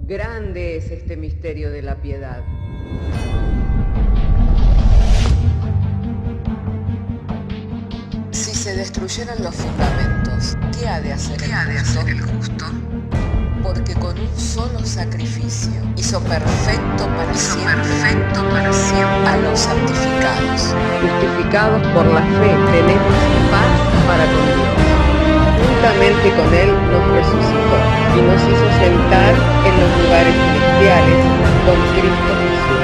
Grande es este misterio de la piedad. Si se destruyeran los fundamentos, ¿qué ha de hacer el justo? Porque con un solo sacrificio hizo perfecto para siempre a los santificados. Justificados por la fe, tenemos paz para con Dios. Juntamente con Él nos resucitó y nos hizo sentar en los lugares celestiales con Cristo Jesús.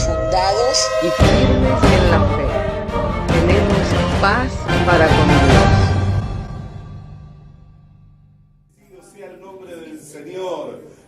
Fundados Y firmes en la fe, tenemos paz para con Dios. Bendito sea el nombre del Señor.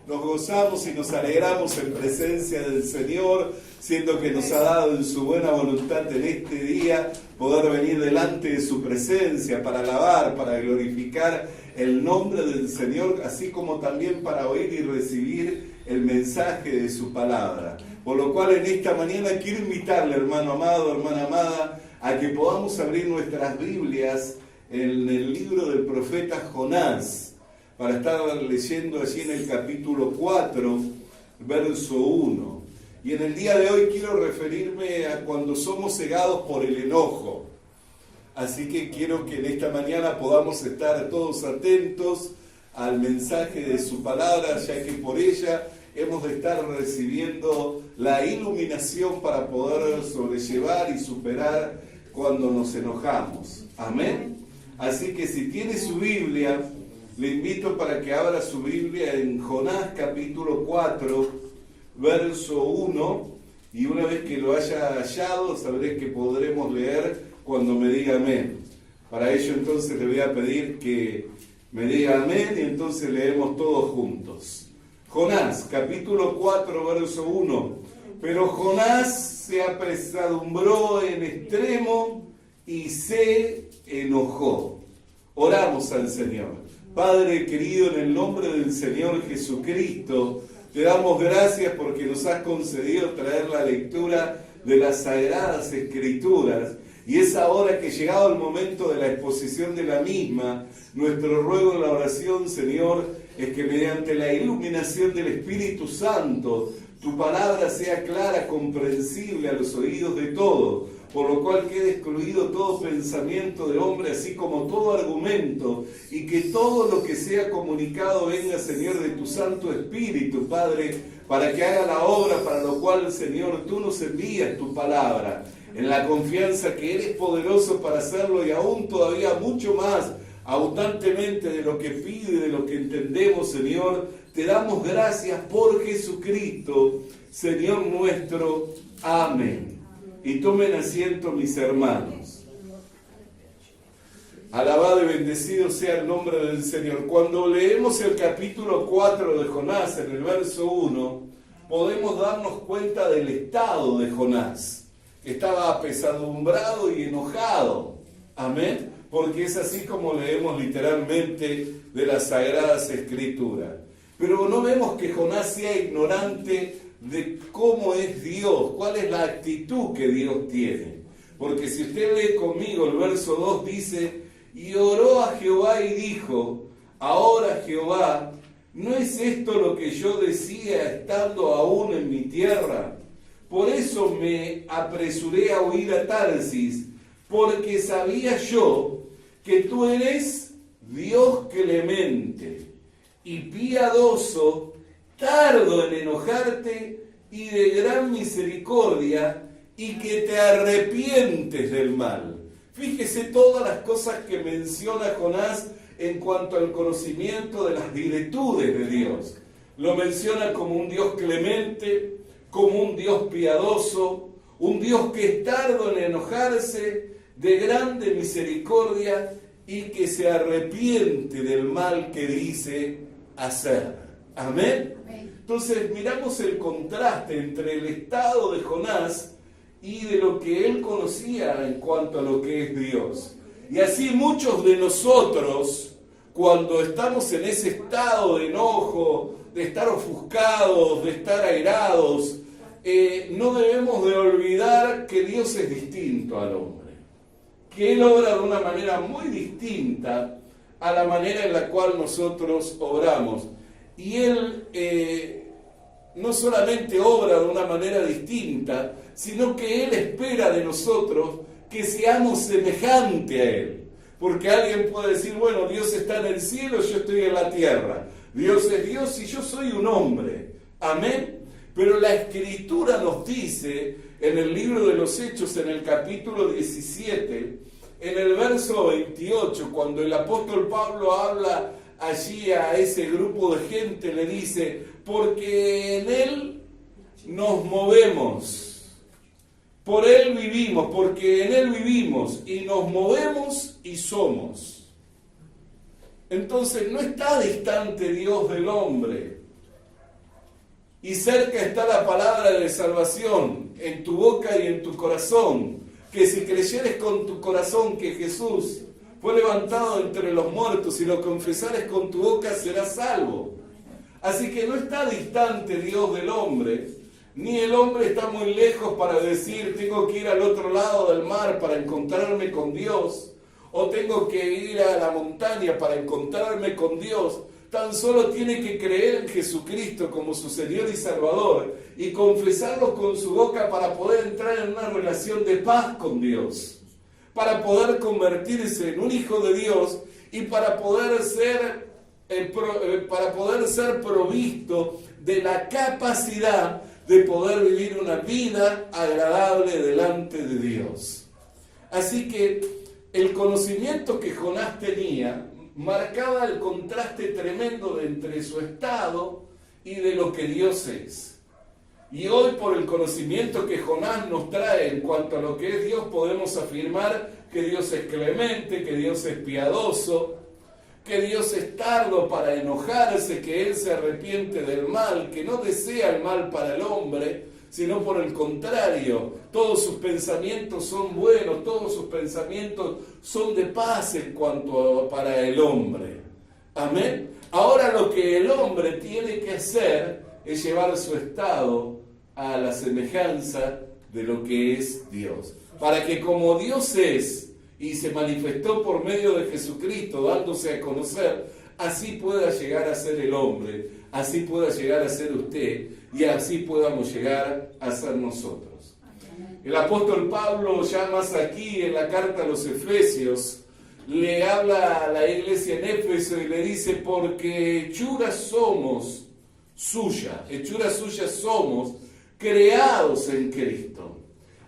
Nos gozamos y nos alegramos en presencia del Señor, siendo que nos ha dado en su buena voluntad en este día poder venir delante de su presencia para alabar, para glorificar el nombre del Señor, así como también para oír y recibir el mensaje de su palabra. Por lo cual en esta mañana quiero invitarle, hermano amado, hermana amada, a que podamos abrir nuestras Biblias en el libro del profeta Jonás, para estar leyendo allí en el capítulo 4, verso 1. Y en el día de hoy quiero referirme a cuando somos cegados por el enojo. Así que quiero que en esta mañana podamos estar todos atentos al mensaje de su palabra, ya que por ella hemos de estar recibiendo la iluminación para poder sobrellevar y superar cuando nos enojamos. Amén. Así que si tiene su Biblia, le invito para que abra su Biblia en Jonás capítulo 4, verso 1, y una vez que lo haya hallado, sabré que podremos leer cuando me diga amén. Para ello entonces le voy a pedir que me diga amén y entonces leemos todos juntos. Jonás capítulo 4, verso 1. Pero Jonás se apesadumbró en extremo y se enojó. Oramos al Señor. Padre querido, en el nombre del Señor Jesucristo, te damos gracias porque nos has concedido traer la lectura de las Sagradas Escrituras. Y es ahora que llegado el momento de la exposición de la misma, nuestro ruego en la oración, Señor, es que mediante la iluminación del Espíritu Santo, tu palabra sea clara, comprensible a los oídos de todos, por lo cual quede excluido todo pensamiento de hombre, así como todo argumento, y que todo lo que sea comunicado venga, Señor, de tu Santo Espíritu, Padre, para que haga la obra para lo cual, Señor, tú nos envías tu palabra, en la confianza que eres poderoso para hacerlo y aún todavía mucho más, abundantemente de lo que pide y de lo que entendemos, Señor. Te damos gracias por Jesucristo, Señor nuestro. Amén. Y tomen asiento, mis hermanos. Alabado y bendecido sea el nombre del Señor. Cuando leemos el capítulo 4 de Jonás, en el verso 1, podemos darnos cuenta del estado de Jonás. Estaba apesadumbrado y enojado. Amén. Porque es así como leemos literalmente de las Sagradas Escrituras. Pero no vemos que Jonás sea ignorante de cómo es Dios, cuál es la actitud que Dios tiene. Porque si usted lee conmigo el verso 2 dice, y oró a Jehová y dijo, ahora Jehová, ¿no es esto lo que yo decía estando aún en mi tierra? Por eso me apresuré a huir a Tarsis, porque sabía yo que tú eres Dios clemente y piadoso, tardo en enojarte y de gran misericordia, y que te arrepientes del mal. Fíjese todas las cosas que menciona Jonás en cuanto al conocimiento de las virtudes de Dios. Lo menciona como un Dios clemente, como un Dios piadoso, un Dios que es tardo en enojarse, de grande misericordia y que se arrepiente del mal que dice hacer. Amén. Entonces miramos el contraste entre el estado de Jonás y de lo que él conocía en cuanto a lo que es Dios. Y así muchos de nosotros, cuando estamos en ese estado de enojo, de estar ofuscados, de estar airados, no debemos de olvidar que Dios es distinto al hombre, que Él obra de una manera muy distinta a la manera en la cual nosotros obramos. y Él no solamente obra de una manera distinta, sino que Él espera de nosotros que seamos semejantes a Él. Porque alguien puede decir, bueno, Dios está en el cielo, yo estoy en la tierra. Dios es Dios y yo soy un hombre. Amén. Pero la Escritura nos dice, en el libro de los Hechos, en el capítulo 17, en el verso 28, cuando el apóstol Pablo habla allí a ese grupo de gente, le dice, porque en Él nos movemos, por Él vivimos, porque en Él vivimos y nos movemos y somos. Entonces no está distante Dios del hombre, y cerca está la palabra de salvación en tu boca y en tu corazón, que si creyeres con tu corazón que Jesús fue levantado entre los muertos y lo confesares con tu boca, serás salvo. Así que no está distante Dios del hombre, ni el hombre está muy lejos para decir, tengo que ir al otro lado del mar para encontrarme con Dios, o tengo que ir a la montaña para encontrarme con Dios. Tan solo tiene que creer en Jesucristo como su Señor y Salvador y confesarlo con su boca para poder entrar en una relación de paz con Dios, para poder convertirse en un hijo de Dios y para poder ser provisto de la capacidad de poder vivir una vida agradable delante de Dios. Así que el conocimiento que Jonás tenía marcaba el contraste tremendo de entre su estado y de lo que Dios es. Y hoy, por el conocimiento que Jonás nos trae en cuanto a lo que es Dios, podemos afirmar que Dios es clemente, que Dios es piadoso, que Dios es tardo para enojarse, que Él se arrepiente del mal, que no desea el mal para el hombre, sino por el contrario, todos sus pensamientos son buenos, todos sus pensamientos son de paz en cuanto para el hombre. Amén. Ahora lo que el hombre tiene que hacer es llevar su estado a la semejanza de lo que es Dios, para que como Dios es y se manifestó por medio de Jesucristo dándose a conocer, así pueda llegar a ser el hombre, así pueda llegar a ser usted y así podamos llegar a ser nosotros. El apóstol Pablo, ya más aquí en la carta a los Efesios, le habla a la iglesia en Éfeso y le dice, porque hechura somos suya somos, creados en Cristo.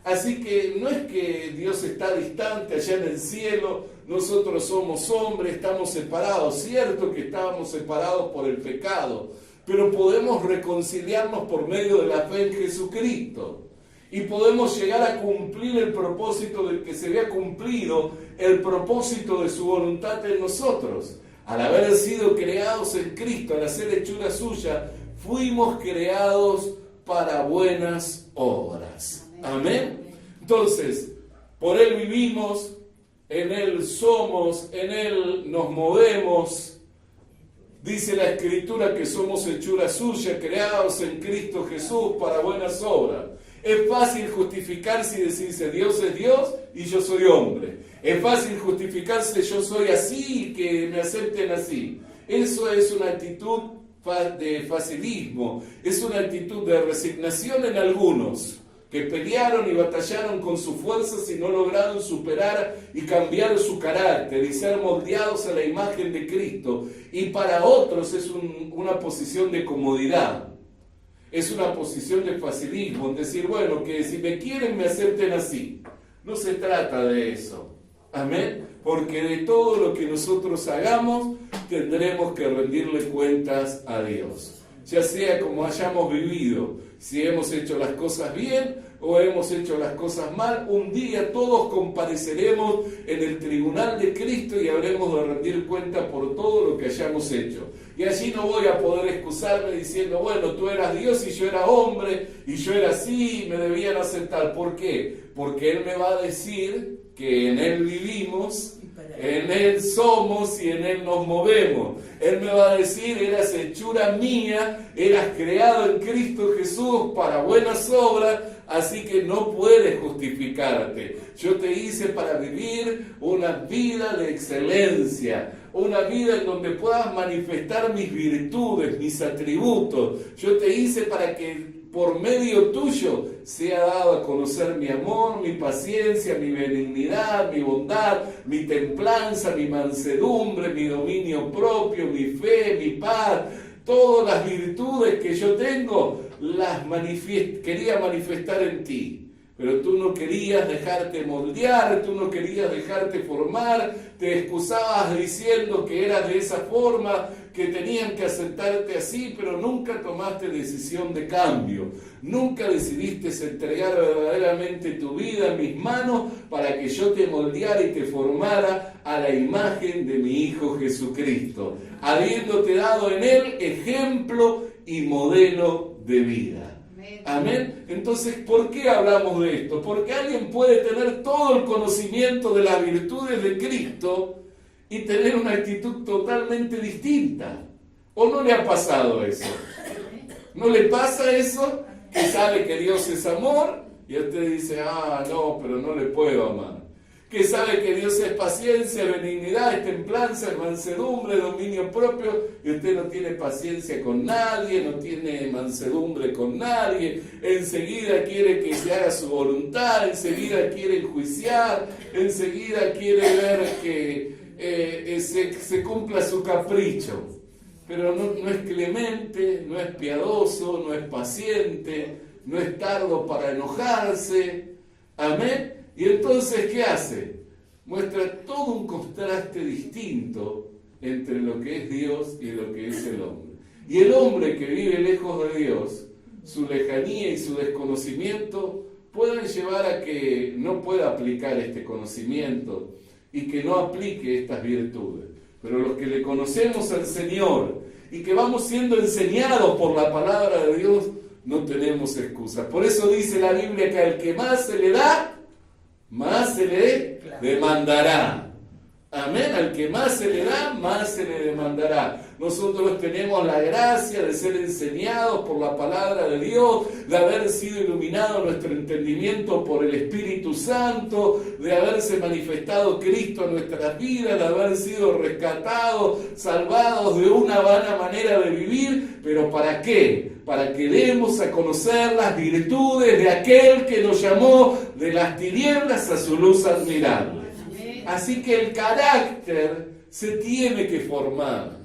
Así que no es que Dios está distante allá en el cielo, nosotros somos hombres, estamos separados. Cierto que estábamos separados por el pecado, pero podemos reconciliarnos por medio de la fe en Jesucristo. Y podemos llegar a cumplir el propósito del que se había cumplido, el propósito de su voluntad en nosotros. Al haber sido creados en Cristo, al hacer hechura suya, fuimos creados para buenas obras. Amén. Entonces, por Él vivimos, en Él somos, en Él nos movemos. Dice la Escritura que somos hechura suya, creados en Cristo Jesús para buenas obras. Es fácil justificarse y decirse Dios es Dios y yo soy hombre. Es fácil justificarse yo soy así y que me acepten así. Eso es una actitud de facilismo, es una actitud de resignación en algunos que pelearon y batallaron con sus fuerzas y no lograron superar y cambiar su carácter y ser moldeados a la imagen de Cristo. Y para otros es una posición de comodidad, es una posición de facilismo, en decir, bueno, que si me quieren me acepten así. No se trata de eso, amén, porque de todo lo que nosotros hagamos tendremos que rendirle cuentas a Dios, ya sea como hayamos vivido. Si hemos hecho las cosas bien o hemos hecho las cosas mal, un día todos compareceremos en el tribunal de Cristo y habremos de rendir cuenta por todo lo que hayamos hecho. Y allí no voy a poder excusarme diciendo, bueno, tú eras Dios y yo era hombre y yo era así y me debían aceptar. ¿Por qué? Porque Él me va a decir que en Él vivimos, en Él somos y en Él nos movemos. Él me va a decir, eras hechura mía, eras creado en Cristo Jesús para buenas obras, así que no puedes justificarte. Yo te hice para vivir una vida de excelencia, una vida en donde puedas manifestar mis virtudes, mis atributos. Yo te hice para que por medio tuyo sea dado a conocer mi amor, mi paciencia, mi benignidad, mi bondad, mi templanza, mi mansedumbre, mi dominio propio, mi fe, mi paz. Todas las virtudes que yo tengo las quería manifestar en ti. Pero tú no querías dejarte moldear, tú no querías dejarte formar, te excusabas diciendo que eras de esa forma, que tenían que aceptarte así, pero nunca tomaste decisión de cambio. Nunca decidiste entregar verdaderamente tu vida en mis manos para que yo te moldeara y te formara a la imagen de mi Hijo Jesucristo, habiéndote dado en Él ejemplo y modelo de vida. Amén. Entonces, ¿por qué hablamos de esto? Porque alguien puede tener todo el conocimiento de las virtudes de Cristo y tener una actitud totalmente distinta. ¿O no le ha pasado eso? ¿No le pasa eso? Que sabe que Dios es amor y usted dice, no, pero no le puedo amar. Que sabe que Dios es paciencia, benignidad, es templanza, es mansedumbre, dominio propio, y usted no tiene paciencia con nadie, no tiene mansedumbre con nadie, enseguida quiere que se haga su voluntad, enseguida quiere enjuiciar, enseguida quiere ver que se cumpla su capricho, pero no es clemente, no es piadoso, no es paciente, no es tardo para enojarse. Amén. Y entonces, ¿qué hace? Muestra todo un contraste distinto entre lo que es Dios y lo que es el hombre. Y el hombre que vive lejos de Dios, su lejanía y su desconocimiento pueden llevar a que no pueda aplicar este conocimiento y que no aplique estas virtudes. Pero los que le conocemos al Señor y que vamos siendo enseñados por la palabra de Dios, no tenemos excusa. Por eso dice la Biblia que al que más se le da, más se le demandará. Amén. Al que más se le da, más se le demandará. Nosotros tenemos la gracia de ser enseñados por la palabra de Dios, de haber sido iluminado nuestro entendimiento por el Espíritu Santo, de haberse manifestado Cristo en nuestras vidas, de haber sido rescatados, salvados de una vana manera de vivir. ¿Pero para qué? Para que demos a conocer las virtudes de aquel que nos llamó de las tinieblas a su luz admirable. Así que el carácter se tiene que formar.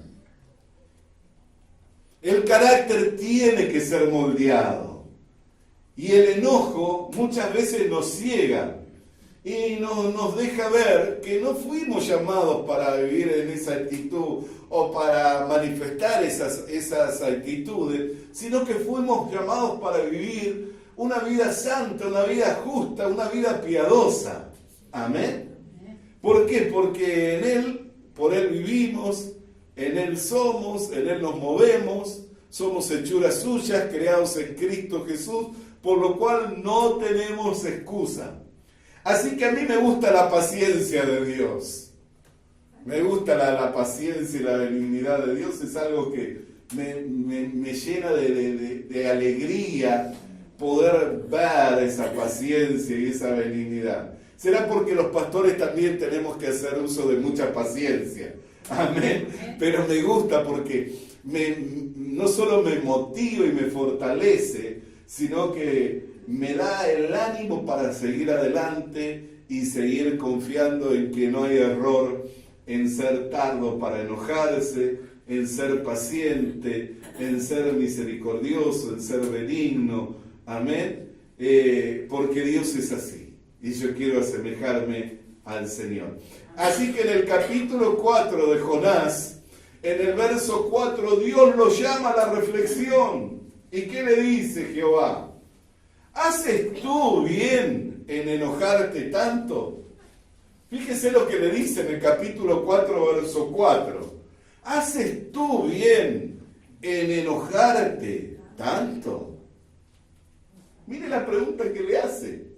El carácter tiene que ser moldeado. Y el enojo muchas veces nos ciega y nos deja ver que no fuimos llamados para vivir en esa actitud o para manifestar esas actitudes, sino que fuimos llamados para vivir una vida santa, una vida justa, una vida piadosa. Amén. ¿Por qué? Porque en Él, por Él vivimos, en Él somos, en Él nos movemos, somos hechuras suyas, creados en Cristo Jesús, por lo cual no tenemos excusa. Así que a mí me gusta la paciencia de Dios. Me gusta la paciencia y la benignidad de Dios, es algo que me llena de alegría poder ver esa paciencia y esa benignidad. Será porque los pastores también tenemos que hacer uso de mucha paciencia. Amén. Pero me gusta porque no solo me motiva y me fortalece, sino que me da el ánimo para seguir adelante y seguir confiando en que no hay error en ser tardo para enojarse, en ser paciente, en ser misericordioso, en ser benigno. Amén. Porque Dios es así. Y yo quiero asemejarme al Señor. Así que en el capítulo 4 de Jonás, en el verso 4, Dios lo llama a la reflexión. ¿Y qué le dice Jehová? ¿Haces tú bien en enojarte tanto? Fíjese lo que le dice en el capítulo 4, verso 4. ¿Haces tú bien en enojarte tanto? Mire la pregunta que le hace.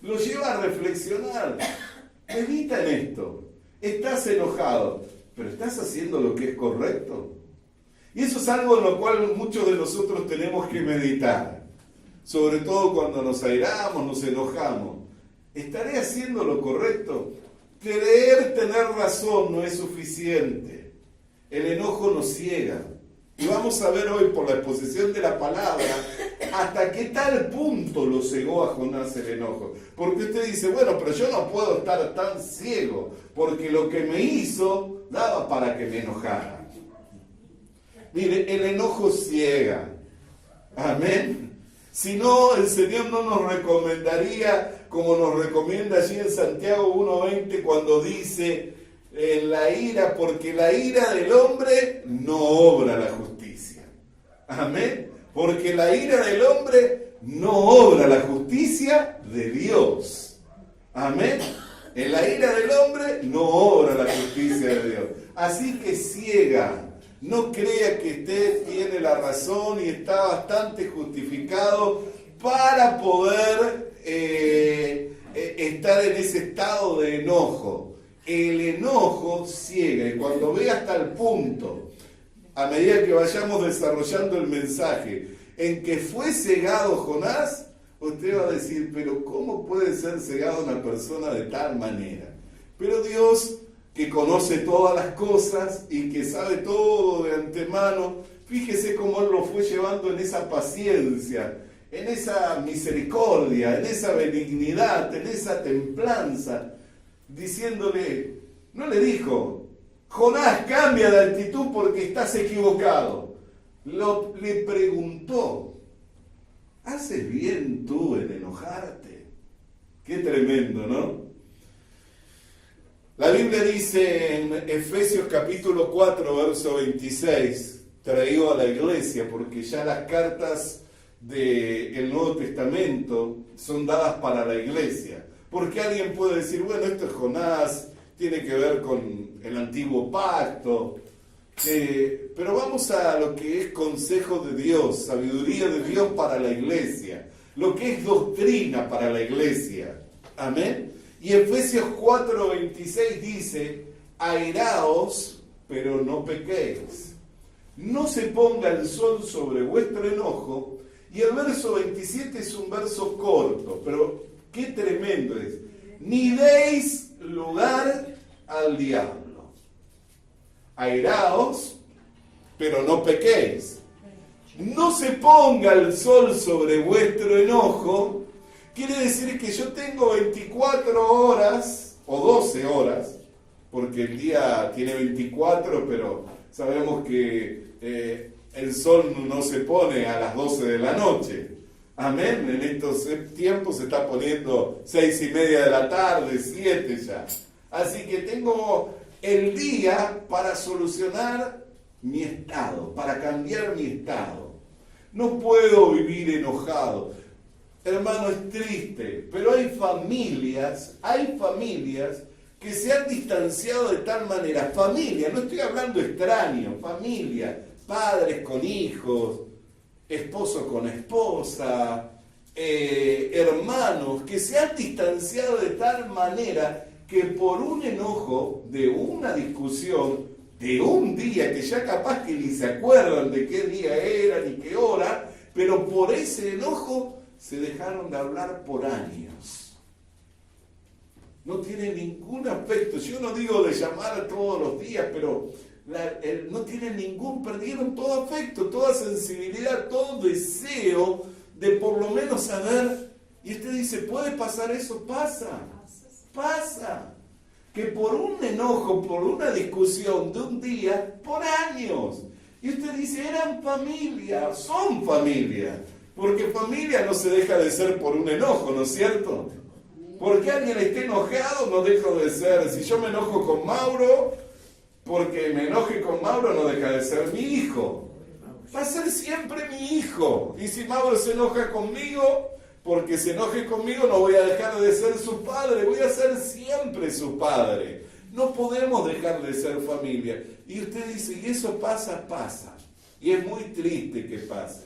Lo lleva a reflexionar. Medita en esto. Estás enojado, pero ¿estás haciendo lo que es correcto? Y eso es algo en lo cual muchos de nosotros tenemos que meditar. Sobre todo cuando nos airamos, nos enojamos. ¿Estaré haciendo lo correcto? Creer tener razón no es suficiente. El enojo nos ciega. Y vamos a ver hoy por la exposición de la palabra hasta qué tal punto lo cegó a Jonás el enojo. Porque usted dice, bueno, pero yo no puedo estar tan ciego, porque lo que me hizo daba para que me enojara. Mire, el enojo ciega. Amén. Si no, el Señor no nos recomendaría, como nos recomienda allí en Santiago 1:20, cuando dice, en la ira, porque la ira del hombre no obra la justicia. Amén. Porque la ira del hombre no obra la justicia de Dios. Amén. En la ira del hombre no obra la justicia de Dios. Así que ciega. No crea que usted tiene la razón y está bastante justificado para poder estar en ese estado de enojo. El enojo ciega, y cuando ve hasta el punto, a medida que vayamos desarrollando el mensaje, en que fue cegado Jonás, usted va a decir, pero ¿cómo puede ser cegado una persona de tal manera? Pero Dios, que conoce todas las cosas y que sabe todo de antemano, fíjese cómo Él lo fue llevando en esa paciencia, en esa misericordia, en esa benignidad, en esa templanza, diciéndole, no le dijo, Jonás, cambia de actitud porque estás equivocado. Le preguntó, ¿haces bien tú en enojarte? Qué tremendo, ¿no? La Biblia dice en Efesios capítulo 4, verso 26, traído a la iglesia, porque ya las cartas del Nuevo Testamento son dadas para la iglesia. Porque alguien puede decir, bueno, esto es Jonás, tiene que ver con el antiguo pacto, pero vamos a lo que es consejo de Dios, sabiduría de Dios para la iglesia, lo que es doctrina para la iglesia. Amén. Y Efesios 4:26 dice, airaos, pero no pequéis. No se ponga el sol sobre vuestro enojo. Y el verso 27 es un verso corto, pero qué tremendo es. Ni deis lugar al diablo. Airaos, pero no pequéis. No se ponga el sol sobre vuestro enojo. Quiere decir que yo tengo 24 horas o 12 horas, porque el día tiene 24, pero sabemos que el sol no se pone a las 12 de la noche. Amén. En estos tiempos se está poniendo 6:30 de la tarde, 7 ya. Así que tengo el día para solucionar mi estado, para cambiar mi estado. No puedo vivir enojado. Hermano, es triste, pero hay familias que se han distanciado de tal manera. Familia, no estoy hablando extraño, familia, padres con hijos, esposo con esposa, hermanos, que se han distanciado de tal manera que por un enojo de una discusión, de un día que ya capaz que ni se acuerdan de qué día era ni qué hora, pero por ese enojo se dejaron de hablar por años. No tiene ningún aspecto, yo no digo de llamar todos los días, pero no tienen perdieron todo afecto, toda sensibilidad, todo deseo de por lo menos saber. Y usted dice, ¿puede pasar eso? Pasa. Que por un enojo, por una discusión de un día, por años. Y usted dice, eran familia, son familia. Porque familia no se deja de ser por un enojo, ¿no es cierto? Porque alguien esté enojado, no dejo de ser. Si yo me enojo con Mauro, porque me enoje con Mauro, no deja de ser mi hijo. Va a ser siempre mi hijo. Y si Mauro se enoja conmigo, porque se enoje conmigo, no voy a dejar de ser su padre. Voy a ser siempre su padre. No podemos dejar de ser familia. Y usted dice, y eso pasa. Y es muy triste que pase.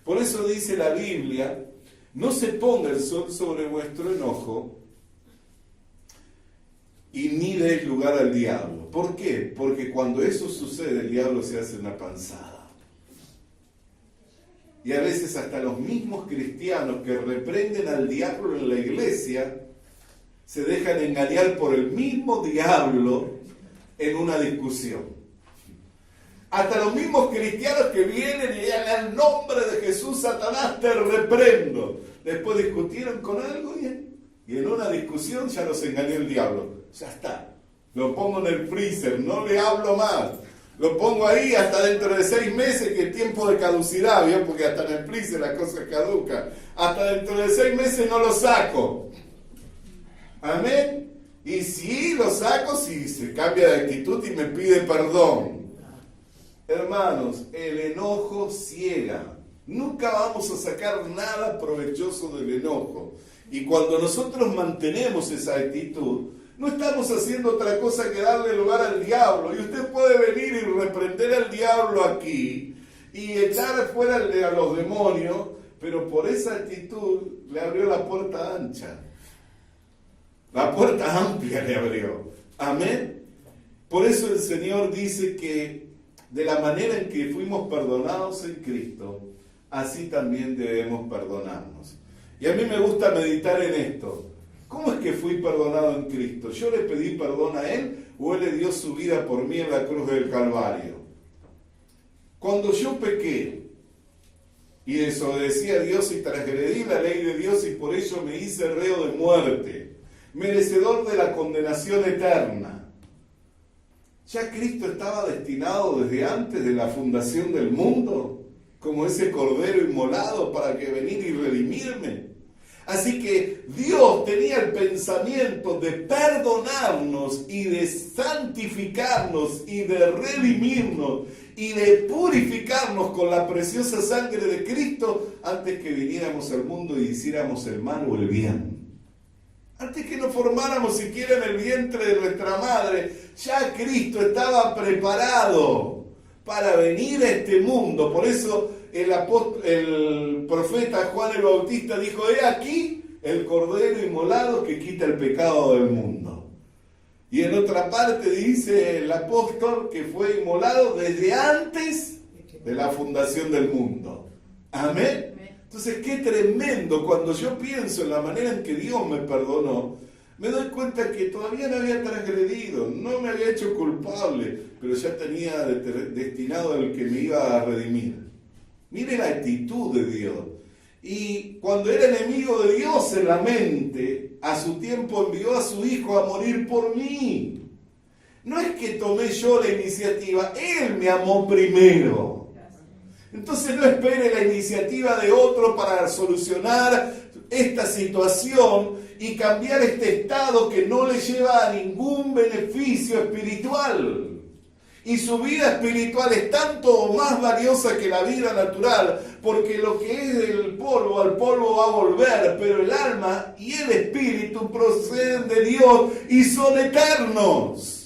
Por eso dice la Biblia, no se ponga el sol sobre vuestro enojo y ni deis lugar al diablo. ¿Por qué? Porque cuando eso sucede, el diablo se hace una panzada. Y a veces hasta los mismos cristianos que reprenden al diablo en la iglesia se dejan engañar por el mismo diablo en una discusión. Hasta los mismos cristianos que vienen y digan: en el nombre de Jesús, Satanás, te reprendo. Después discutieron con algo y en una discusión ya los engañó el diablo. Ya está. Lo pongo en el freezer, no le hablo más. Lo pongo ahí hasta dentro de 6 meses, que es tiempo de caducidad, ¿vio? Porque hasta en el freezer las cosas caducan. Hasta dentro de 6 meses no lo saco. Amén. Y si lo saco, si se cambia de actitud y me pide perdón. Hermanos, el enojo ciega. Nunca vamos a sacar nada provechoso del enojo. Y cuando nosotros mantenemos esa actitud, no estamos haciendo otra cosa que darle lugar al diablo. Y usted puede venir y reprender al diablo aquí y echar fuera a los demonios, pero por esa actitud le abrió la puerta ancha. La puerta amplia le abrió. Amén. Por eso el Señor dice que de la manera en que fuimos perdonados en Cristo, así también debemos perdonarnos. Y a mí me gusta meditar en esto. ¿Cómo es que fui perdonado en Cristo? ¿Yo le pedí perdón a Él o Él le dio su vida por mí en la cruz del Calvario? Cuando yo pequé y desobedecí a Dios y transgredí la ley de Dios y por ello me hice reo de muerte, merecedor de la condenación eterna, ¿ya Cristo estaba destinado desde antes de la fundación del mundo como ese cordero inmolado para que venir y redimirme? Así que Dios tenía el pensamiento de perdonarnos y de santificarnos y de redimirnos y de purificarnos con la preciosa sangre de Cristo antes que viniéramos al mundo y hiciéramos el mal o el bien. Antes que nos formáramos siquiera en el vientre de nuestra madre, ya Cristo estaba preparado para venir a este mundo. Por eso el profeta Juan el Bautista dijo: he aquí el cordero inmolado que quita el pecado del mundo. Y en otra parte dice el apóstol que fue inmolado desde antes de la fundación del mundo. Amén. Entonces, qué tremendo, cuando yo pienso en la manera en que Dios me perdonó, me doy cuenta que todavía no había transgredido, no me había hecho culpable, pero ya tenía destinado al que me iba a redimir. Mire la actitud de Dios. Y cuando era enemigo de Dios en la mente, a su tiempo envió a su Hijo a morir por mí. No es que tomé yo la iniciativa, Él me amó primero. Entonces no espere la iniciativa de otro para solucionar esta situación y cambiar este estado que no le lleva a ningún beneficio espiritual. Y su vida espiritual es tanto o más valiosa que la vida natural, porque lo que es del polvo, al polvo va a volver, pero el alma y el espíritu proceden de Dios y son eternos.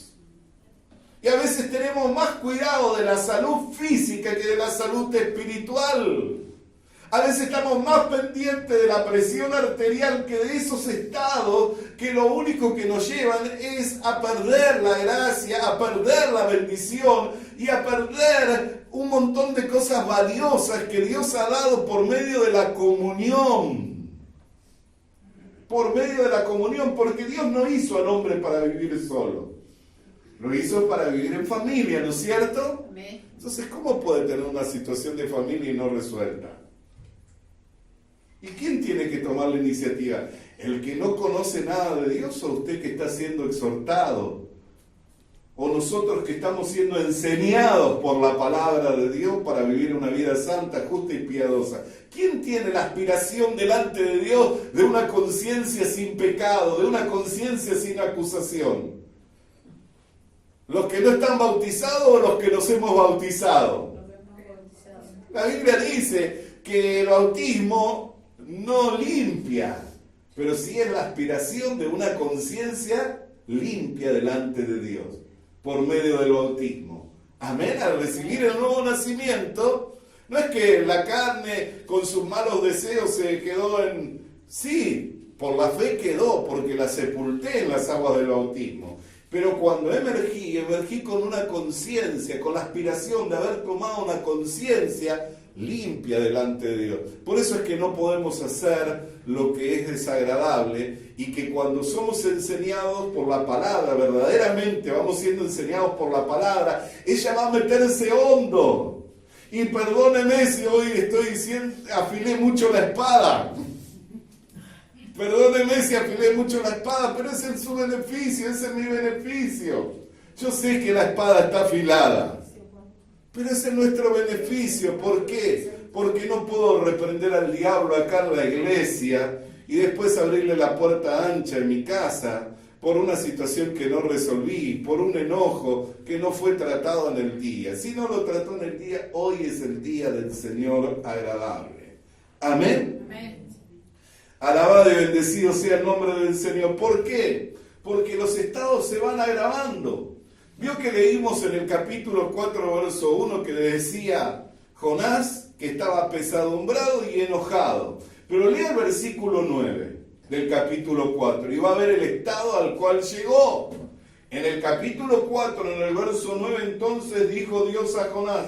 Y a veces tenemos más cuidado de la salud física que de la salud espiritual. A veces estamos más pendientes de la presión arterial que de esos estados que lo único que nos llevan es a perder la gracia, a perder la bendición y a perder un montón de cosas valiosas que Dios ha dado por medio de la comunión. Por medio de la comunión, porque Dios no hizo al hombre para vivir solo. Lo hizo para vivir en familia, ¿no es cierto? Entonces, ¿cómo puede tener una situación de familia y no resuelta? ¿Y quién tiene que tomar la iniciativa? ¿El que no conoce nada de Dios o usted que está siendo exhortado? ¿O nosotros que estamos siendo enseñados por la palabra de Dios para vivir una vida santa, justa y piadosa? ¿Quién tiene la aspiración delante de Dios de una conciencia sin pecado, de una conciencia sin acusación? ¿Los que no están bautizados o los que nos hemos bautizado? La Biblia dice que el bautismo no limpia, pero sí es la aspiración de una conciencia limpia delante de Dios, por medio del bautismo. Amén. Al recibir el nuevo nacimiento, no es que la carne con sus malos deseos se quedó en... Sí, por la fe quedó, porque la sepulté en las aguas del bautismo. Pero cuando emergí con una conciencia, con la aspiración de haber tomado una conciencia limpia delante de Dios. Por eso es que no podemos hacer lo que es desagradable, y que cuando somos enseñados por la palabra, verdaderamente vamos siendo enseñados por la palabra, ella va a meterse hondo. Y perdóneme si hoy estoy diciendo, afilé mucho la espada. Perdóneme si afilé mucho la espada, pero ese es su beneficio, ese es mi beneficio. Yo sé que la espada está afilada, pero ese es nuestro beneficio. ¿Por qué? Porque no puedo reprender al diablo acá en la iglesia y después abrirle la puerta ancha en mi casa por una situación que no resolví, por un enojo que no fue tratado en el día. Si no lo trató en el día, hoy es el día del Señor agradable. Amén. Amén. Alabado y bendecido sea el nombre del Señor. ¿Por qué? Porque los estados se van agravando. Vio que leímos en el capítulo 4, verso 1, que le decía Jonás que estaba apesadumbrado y enojado. Pero lea el versículo 9 del capítulo 4 y va a ver el estado al cual llegó. En el capítulo 4, en el verso 9, entonces dijo Dios a Jonás: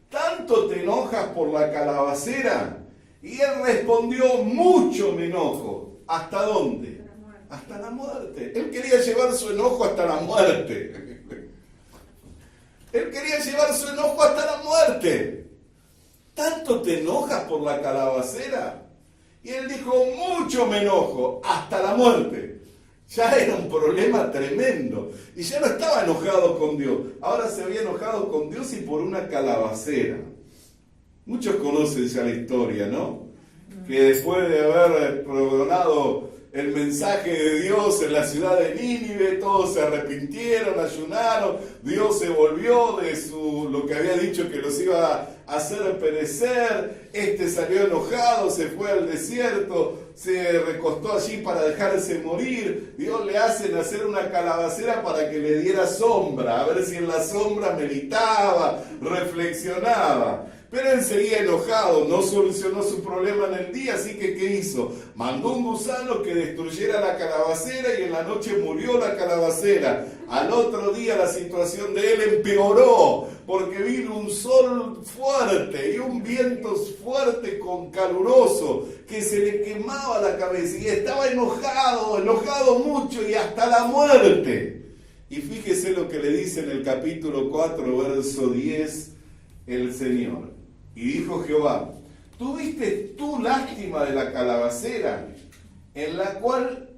¿tanto te enojas por la calabacera? Y él respondió: mucho me enojo. ¿Hasta dónde? Hasta la muerte. Él quería llevar su enojo hasta la muerte. Él quería llevar su enojo hasta la muerte. ¿Tanto te enojas por la calabacera? Y él dijo: mucho me enojo, hasta la muerte. Ya era un problema tremendo. Y ya no estaba enojado con Dios. Ahora se había enojado con Dios y por una calabacera. Muchos conocen ya la historia, ¿no? Que después de haber pregonado el mensaje de Dios en la ciudad de Nínive, todos se arrepintieron, ayunaron, Dios se volvió de lo que había dicho que los iba a hacer perecer, salió enojado, se fue al desierto, se recostó allí para dejarse morir. Dios le hace nacer una calabacera para que le diera sombra, a ver si en la sombra meditaba, reflexionaba. Pero él seguía enojado, no solucionó su problema en el día, así que ¿qué hizo? Mandó un gusano que destruyera la calabacera y en la noche murió la calabacera. Al otro día la situación de él empeoró, porque vino un sol fuerte y un viento fuerte con caluroso que se le quemaba la cabeza y estaba enojado mucho y hasta la muerte. Y fíjese lo que le dice en el capítulo 4, verso 10, el Señor. Y dijo Jehová: ¿tuviste tú lástima de la calabacera, en la cual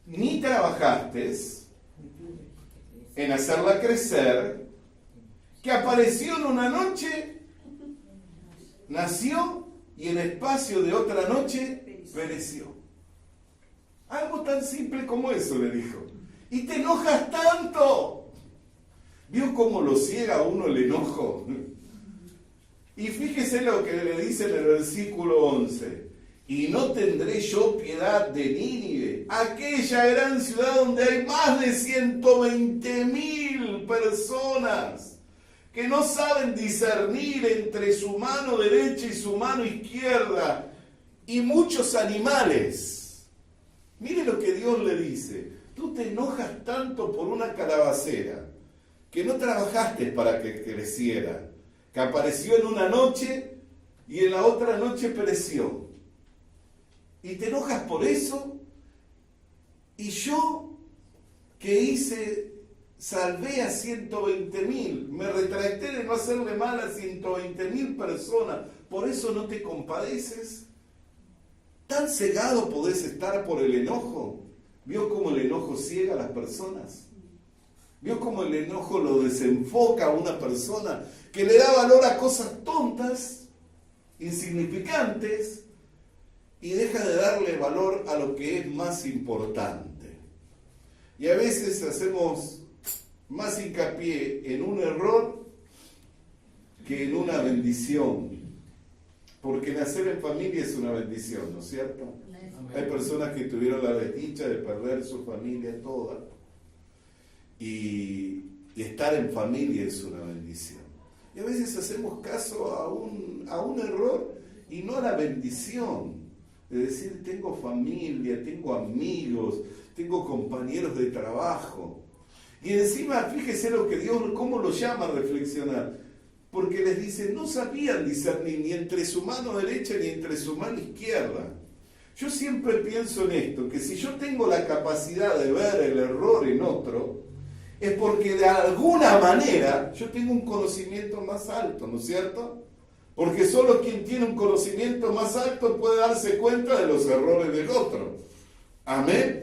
ni trabajaste en hacerla crecer, que apareció en una noche, nació y en espacio de otra noche pereció? Algo tan simple como eso, le dijo. Y te enojas tanto. ¿Vio cómo lo ciega a uno el enojo? Y fíjese lo que le dice en el versículo 11. Y no tendré yo piedad de Nínive, aquella gran ciudad donde hay más de 120,000 personas que no saben discernir entre su mano derecha y su mano izquierda, y muchos animales. Mire lo que Dios le dice: tú te enojas tanto por una calabacera que no trabajaste para que creciera, que apareció en una noche y en la otra noche pereció. Y te enojas por eso. Y yo, que hice, salvé a 120,000, me retracté de no hacerle mal a 120,000 personas, por eso no te compadeces. ¿Tan cegado podés estar por el enojo? ¿Vio cómo el enojo ciega a las personas? ¿Vio cómo el enojo lo desenfoca a una persona que le da valor a cosas tontas, insignificantes, y deja de darle valor a lo que es más importante? Y a veces hacemos más hincapié en un error que en una bendición, porque nacer en familia es una bendición, ¿no es cierto? Hay personas que tuvieron la desdicha de perder su familia toda, y estar en familia es una bendición. Y a veces hacemos caso a un error y no a la bendición de decir: tengo familia, tengo amigos, tengo compañeros de trabajo. Y encima, fíjese lo que Dios, cómo lo llama a reflexionar: porque les dice, no sabían discernir ni entre su mano derecha ni entre su mano izquierda. Yo siempre pienso en esto, que si yo tengo la capacidad de ver el error en otro, es porque de alguna manera yo tengo un conocimiento más alto, ¿no es cierto? Porque solo quien tiene un conocimiento más alto puede darse cuenta de los errores del otro. ¿Amén?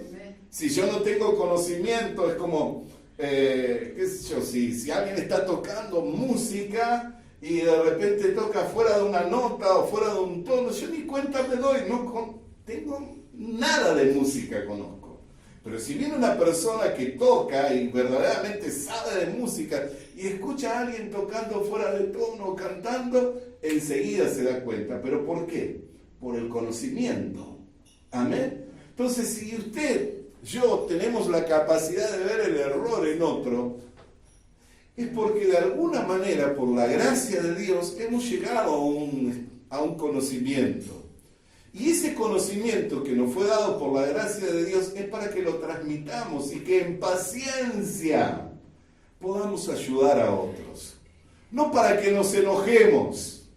Si yo no tengo conocimiento, es como, qué sé yo, si alguien está tocando música y de repente toca fuera de una nota o fuera de un tono, yo ni cuenta me doy, no tengo nada de música, conozco. Pero si viene una persona que toca y verdaderamente sabe de música y escucha a alguien tocando fuera de tono o cantando, enseguida se da cuenta. ¿Pero por qué? Por el conocimiento. ¿Amén? Entonces, si yo tenemos la capacidad de ver el error en otro, es porque de alguna manera, por la gracia de Dios, hemos llegado a un conocimiento. Y ese conocimiento que nos fue dado por la gracia de Dios es para que lo transmitamos y que en paciencia podamos ayudar a otros. No para que nos enojemos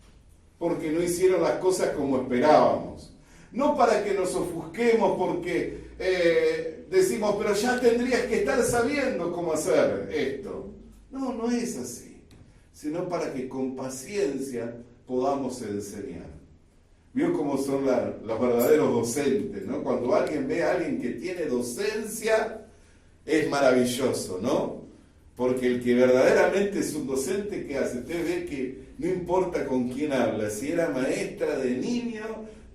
porque no hicieron las cosas como esperábamos. No para que nos ofusquemos porque decimos, pero ya tendrías que estar sabiendo cómo hacer esto. No es así. Sino para que con paciencia podamos enseñar. Vio cómo son los verdaderos docentes, ¿no? Cuando alguien ve a alguien que tiene docencia, es maravilloso, ¿no? Porque el que verdaderamente es un docente, ¿qué hace? Usted ve que no importa con quién habla, si era maestra de niño,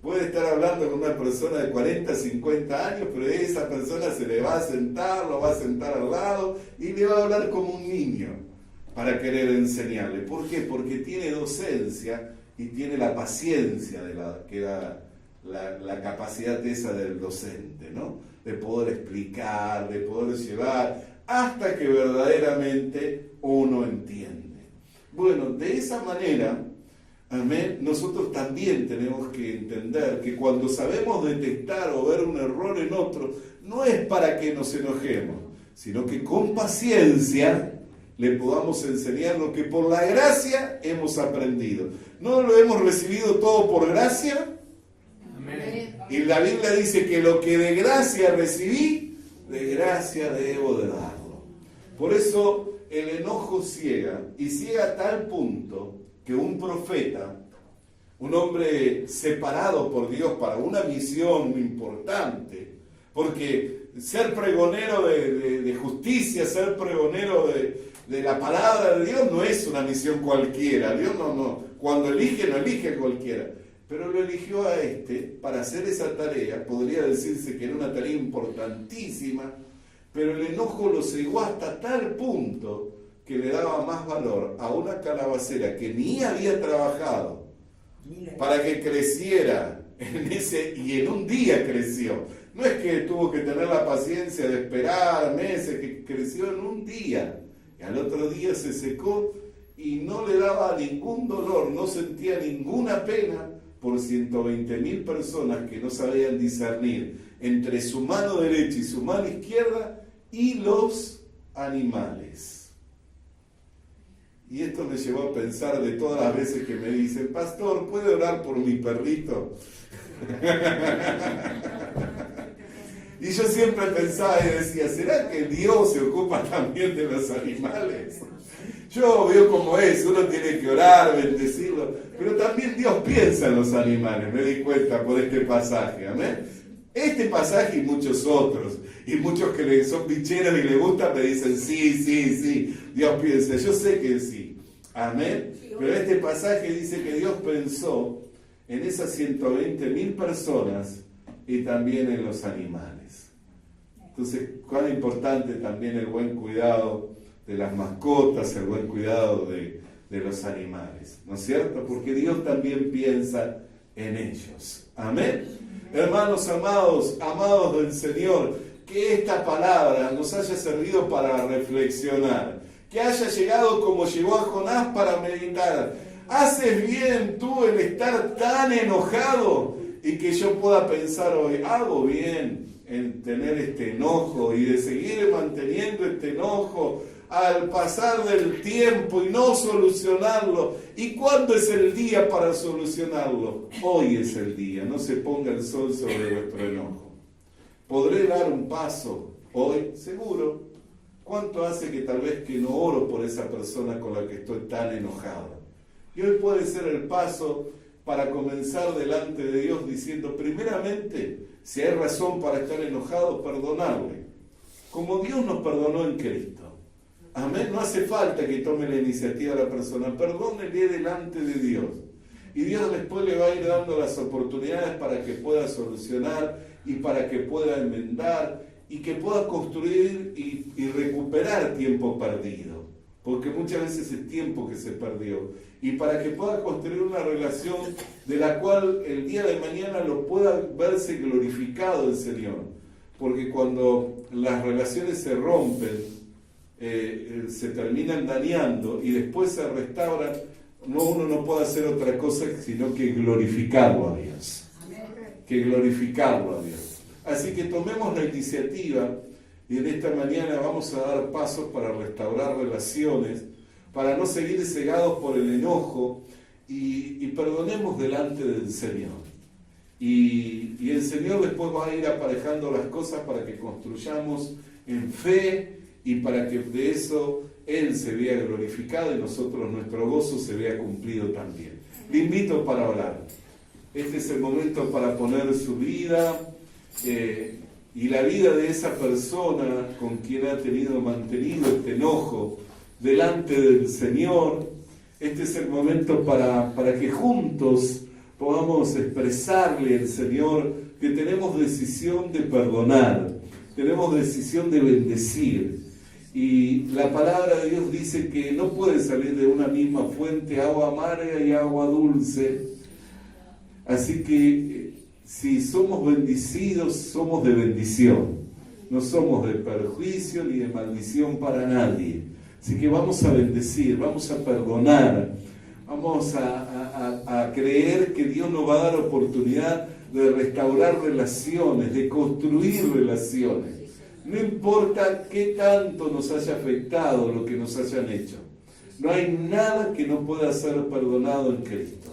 puede estar hablando con una persona de 40, 50 años, pero esa persona se le va a sentar, lo va a sentar al lado y le va a hablar como un niño para querer enseñarle. ¿Por qué? Porque tiene docencia y tiene la paciencia que da la capacidad esa del docente, ¿no? De poder explicar, de poder llevar, hasta que verdaderamente uno entiende. Bueno, de esa manera, amén, nosotros también tenemos que entender que cuando sabemos detectar o ver un error en otro, no es para que nos enojemos, sino que con paciencia le podamos enseñar lo que por la gracia hemos aprendido. ¿No lo hemos recibido todo por gracia? Amén. Y la Biblia dice que lo que de gracia recibí, de gracia debo de darlo. Por eso el enojo ciega, y ciega a tal punto que un profeta, un hombre separado por Dios para una misión importante, porque ser pregonero de justicia, ser pregonero de la palabra de Dios no es una misión cualquiera. Dios no, cuando elige no elige a cualquiera, pero lo eligió a para hacer esa tarea. Podría decirse que era una tarea importantísima, pero el enojo lo cegó hasta tal punto que le daba más valor a una calabacera que ni había trabajado para que creciera y en un día creció. No es que tuvo que tener la paciencia de esperar meses, que creció en un día. Y al otro día se secó y no le daba ningún dolor, no sentía ninguna pena por 120.000 personas que no sabían discernir entre su mano derecha y su mano izquierda y los animales. Y esto me llevó a pensar de todas las veces que me dicen, pastor, ¿puede orar por mi perrito? Y yo siempre pensaba y decía, ¿será que Dios se ocupa también de los animales? Yo veo cómo es, uno tiene que orar, bendecirlo, pero también Dios piensa en los animales, me di cuenta por este pasaje, amén. Este pasaje y muchos otros, y muchos que son bicheros y les gusta me dicen, sí, Dios piensa, yo sé que sí, amén. Pero este pasaje dice que Dios pensó en esas 120.000 personas y también en los animales. Entonces, cuán importante también el buen cuidado de las mascotas, el buen cuidado de los animales, ¿no es cierto? Porque Dios también piensa en ellos. Amén. Hermanos amados, amados del Señor, que esta palabra nos haya servido para reflexionar, que haya llegado como llegó a Jonás para meditar. ¿Haces bien tú en estar tan enojado? Y que yo pueda pensar hoy, hago bien en tener este enojo y de seguir manteniendo este enojo al pasar del tiempo y no solucionarlo. ¿Y cuándo es el día para solucionarlo? Hoy es el día, no se ponga el sol sobre vuestro enojo. ¿Podré dar un paso hoy? Seguro. ¿Cuánto hace que tal vez que no oro por esa persona con la que estoy tan enojado? Y hoy puede ser el paso para comenzar delante de Dios diciendo, primeramente, si hay razón para estar enojado, perdonarle. Como Dios nos perdonó en Cristo. Amén. No hace falta que tome la iniciativa la persona. Perdónele delante de Dios. Y Dios después le va a ir dando las oportunidades para que pueda solucionar y para que pueda enmendar y que pueda construir y recuperar tiempo perdido. Porque muchas veces es tiempo que se perdió. Y para que pueda construir una relación de la cual el día de mañana lo pueda verse glorificado el Señor. Porque cuando las relaciones se rompen, se terminan dañando y después se restauran, uno no puede hacer otra cosa sino que glorificarlo a Dios. Que glorificarlo a Dios. Así que tomemos la iniciativa y en esta mañana vamos a dar pasos para restaurar relaciones, para no seguir cegados por el enojo y perdonemos delante del Señor. Y el Señor después va a ir aparejando las cosas para que construyamos en fe y para que de eso Él se vea glorificado y nosotros nuestro gozo se vea cumplido también. Le invito para orar. Este es el momento para poner su vida y la vida de esa persona con quien ha mantenido este enojo delante del Señor. Este es el momento para que juntos podamos expresarle al Señor que tenemos decisión de perdonar, tenemos decisión de bendecir. Y la palabra de Dios dice que no puede salir de una misma fuente agua amarga y agua dulce. Así que si somos bendecidos, somos de bendición. No somos de perjuicio ni de maldición para nadie. Así que vamos a bendecir, vamos a perdonar, vamos a creer que Dios nos va a dar oportunidad de restaurar relaciones, de construir relaciones. No importa qué tanto nos haya afectado lo que nos hayan hecho. No hay nada que no pueda ser perdonado en Cristo.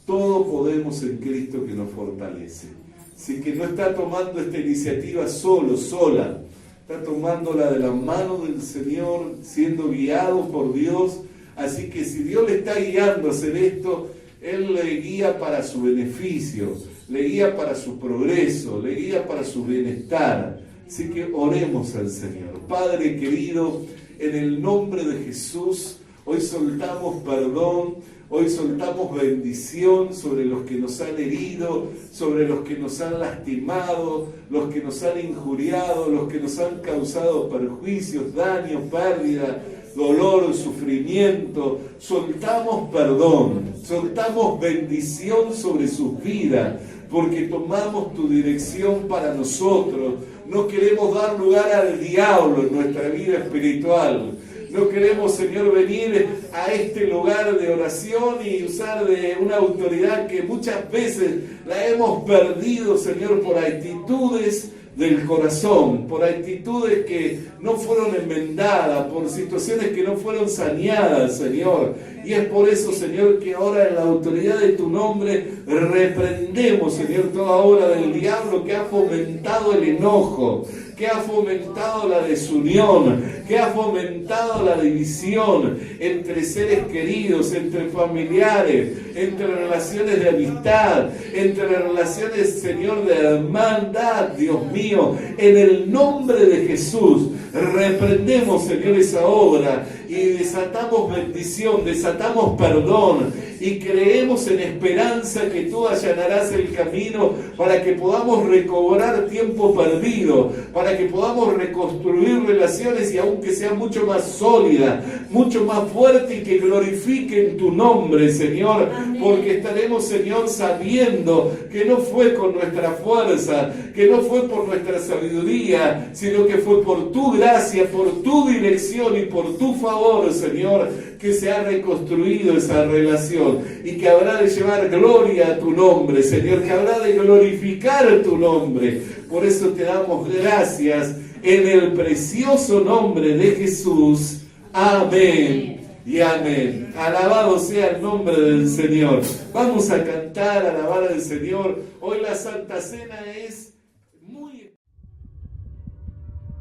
Todo podemos en Cristo que nos fortalece. Así que no está tomando esta iniciativa sola. Está tomándola de la mano del Señor, siendo guiado por Dios. Así que si Dios le está guiando a hacer esto, Él le guía para su beneficio, le guía para su progreso, le guía para su bienestar. Así que oremos al Señor. Padre querido, en el nombre de Jesús, hoy soltamos perdón, hoy soltamos bendición sobre los que nos han herido, sobre los que nos han lastimado, los que nos han injuriado, los que nos han causado perjuicios, daños, pérdida, dolor, sufrimiento. Soltamos perdón, soltamos bendición sobre sus vidas, porque tomamos tu dirección para nosotros. No queremos dar lugar al diablo en nuestra vida espiritual. No queremos, Señor, venir a este lugar de oración y usar de una autoridad que muchas veces la hemos perdido, Señor, por actitudes del corazón, por actitudes que no fueron enmendadas, por situaciones que no fueron saneadas, Señor. Y es por eso, Señor, que ahora en la autoridad de tu nombre reprendemos, Señor, toda obra del diablo que ha fomentado el enojo, que ha fomentado la desunión, que ha fomentado la división entre seres queridos, entre familiares, entre relaciones de amistad, entre relaciones, Señor, de hermandad. Dios mío, en el nombre de Jesús, reprendemos, Señor, esa obra y desatamos bendición, desatamos perdón y creemos en esperanza que tú allanarás el camino para que podamos recobrar tiempo perdido, para que podamos reconstruir relaciones y aunque sea mucho más sólida, mucho más fuerte y que glorifiquen tu nombre, Señor. Amén. Porque estaremos, Señor, sabiendo que no fue con nuestra fuerza, que no fue por nuestra sabiduría, sino que fue por tu gracia, por tu dirección y por tu favor, Señor, que se ha reconstruido esa relación y que habrá de llevar gloria a tu nombre, Señor, que habrá de glorificar tu nombre. Por eso te damos gracias En el precioso nombre de Jesús. Amén y amén. Alabado sea el nombre del Señor. Vamos a cantar, alabar al Señor. Hoy la Santa Cena es muy...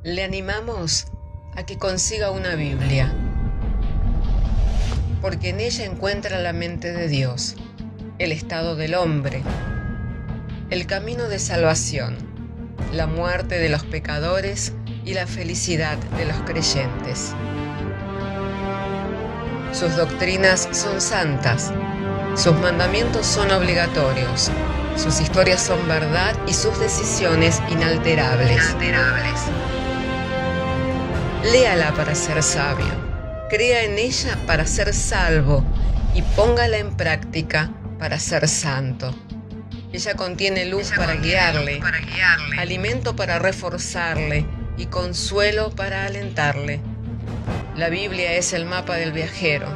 Le animamos a que consiga una Biblia, porque en ella encuentra la mente de Dios, el estado del hombre, el camino de salvación, la muerte de los pecadores y la felicidad de los creyentes. Sus doctrinas son santas, sus mandamientos son obligatorios, sus historias son verdad y sus decisiones inalterables. Léala para ser sabio, crea en ella para ser salvo y póngala en práctica para ser santo. Ella contiene luz para guiarle, alimento para reforzarle y consuelo para alentarle. La Biblia es el mapa del viajero,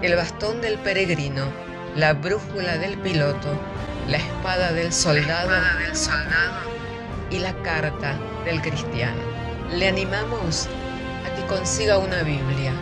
el bastón del peregrino, la brújula del piloto, la espada del soldado y la carta del cristiano. Le animamos a que consiga una Biblia,